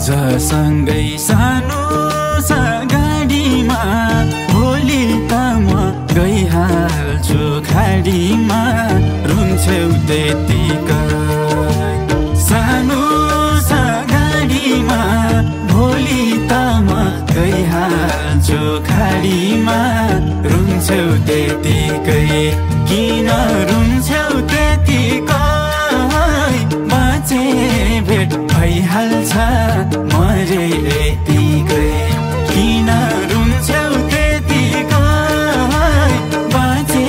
जसँगै सानो छ गाडीमा भोलि त म गइहाल्छु खाडीमा रुन्छौ त्यतिकै सानो छ गाडीमा भोलि त म गइहाल्छु खाडीमा रुन्छौ त्यतिकै किन रुन्छौ त्यतिकै बाँचे भेट भइहाल्छ मरे यतिकै किन रुन्छौ त्यतिकै बाँचे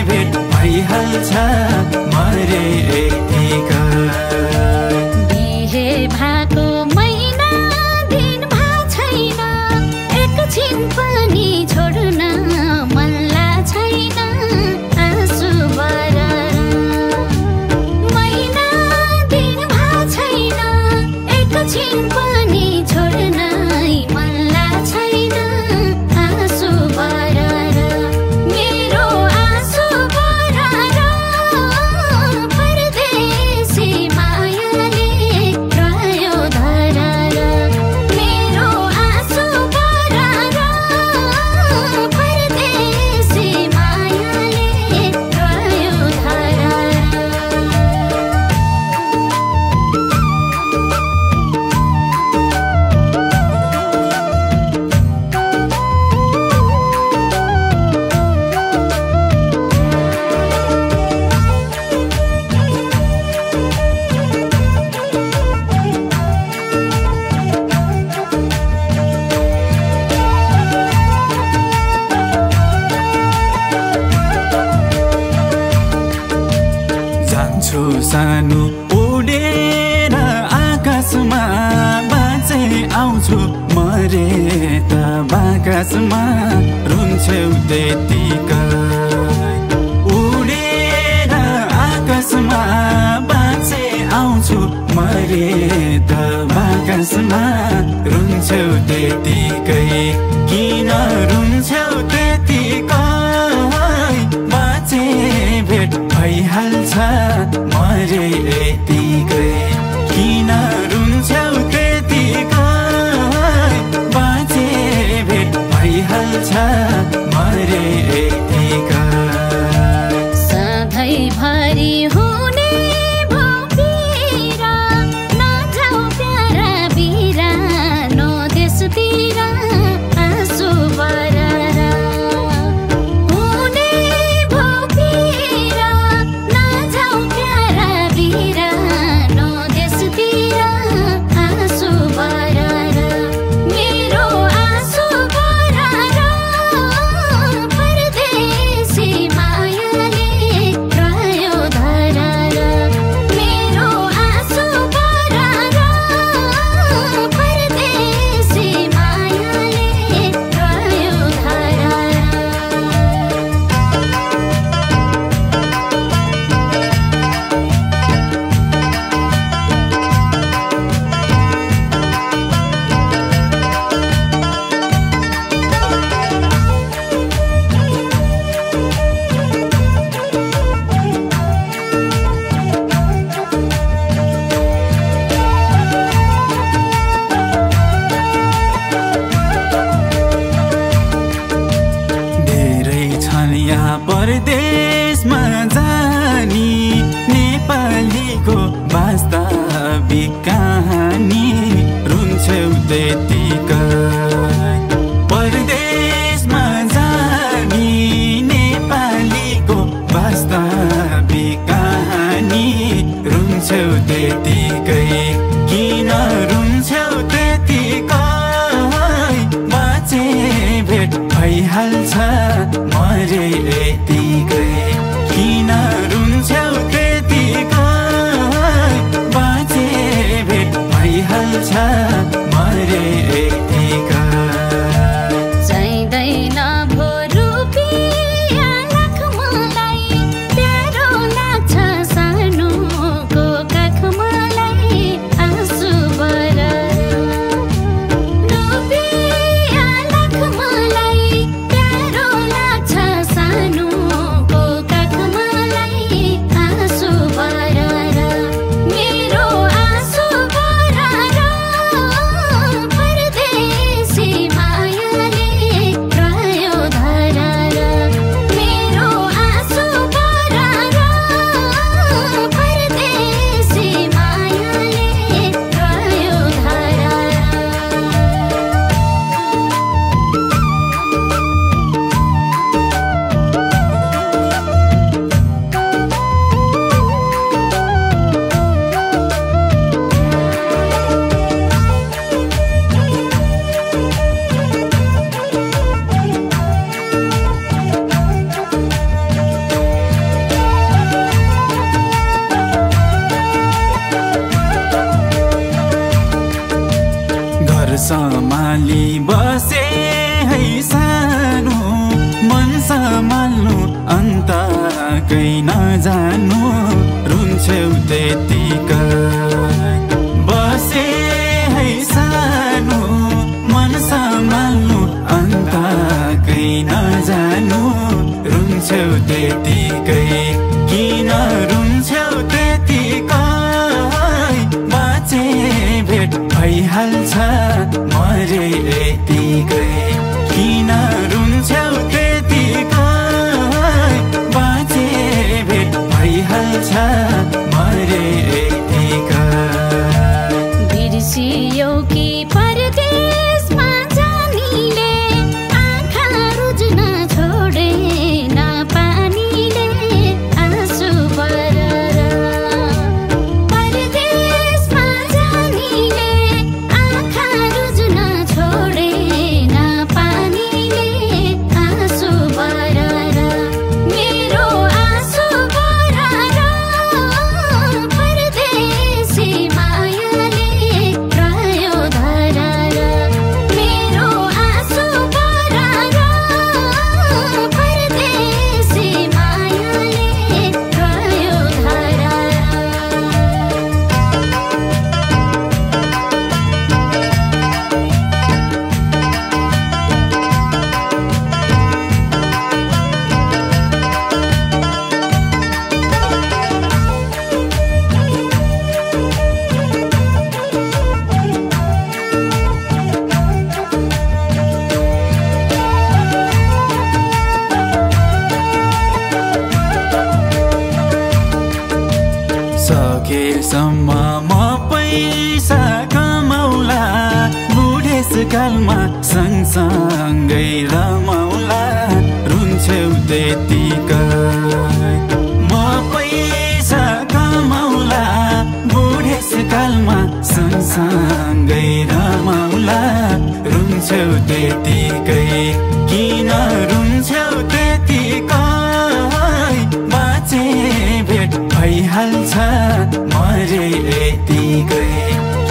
भेट भइहाल्छ मरे यतिकै बिहे भएको महिना दिन भएको छैन एकछिन पनि छोड्न मन लाग्छ आँसु बरर महिना दिन भएको छैन एकछिन पनि छोड्न मन लाग्छ आँसु बरर मेरो आँसु बरर परदेशी मायाले रह्यो धरर मेरो आँसु बरर परदेशी मायाले रह्यो धरर जान्छु सानो उडेर आकाशमा बाँचे आउँछु मरे त बाकासमा रुन्छौ त्यतिकै उडेर आकाशमा बाँचे आउँछु मरे त बाकासमा रुन्छौ त्यतिकै किन रुन्छौ त्यतिकै बाँचे भेट भइहाल्छ मरे यतिकै किन रुन्छौ त्यतिकै बाँचे भेट भइहाल्छ मरे यतिकै सधैँभरि हुने भोपीर नजाऊ प्यारा बिरानो देशतिर आँसु बरर हुने भोपीर नजाऊ प्यारा बिरानो देशतिर आँसु बरर मेरो आँसु बरर परदेशी मायाले रह्यो धरर मेरो आँसु बरर परदेशी मायाले रह्यो धरर धेरै छन् यहाँ परदेशमा जानी नेपालीको वास्तविक कहानी रुन्छौ त्यतिकै परदेशमा जानी नेपालीको वास्तविक कहानी रुन्छौ त्यतिकै किन रुन्छौ त्यतिकै बाँचे भेट भइहाल्छ मरे यतिकै किन रुन्छौ त्यतिकै बाँचे भेट भइहाल्छ मरे यतिकै चाहिँदैन भो रुपियाँ लाख मलाई प्यारो लाग्छ सानोको काख मलाई आँसु बरर रुपियाँ लाख मलाई प्यारो लाग्छ सानो नजानु रुन्छौ त्यतिकै बसे है सानो मन सम्हाल्नु अन्त कहीँ नजानु रुन्छौ त्यतिकै किन रुन्छौ त्यतिकै बाँचे भेट भइहाल्छ मरे यतिकै किन रुन्छौ त्यतिकै बाँचे भेट भइहाल्छ मरे यतिकै बिर्सियौ कि परदेशमा जानीले आँखा रुज्न छोडेन पानीले आँसु बरर परदेशमा जानीले आँखा रुज्न छोडेन पानीले आँसु बरर मेरो आँसु बरर परदेशी मायाले रह्यो धरर मेरो आँसु बरर परदेशी मायाले रह्यो धरर सकेसम्म म पैसा कमाउला बुढेसकालमा सँगसँगै रमाउला रुन्छौ त्यतिकै म पैसा कमाउला बुढेसकालमा सँगसँगै रमाउला रुन्छौ त्यतिकै किन रुन्छौ त्यतिकै बाँचे भेट भइहाल्छ मरे यतिकै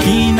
किन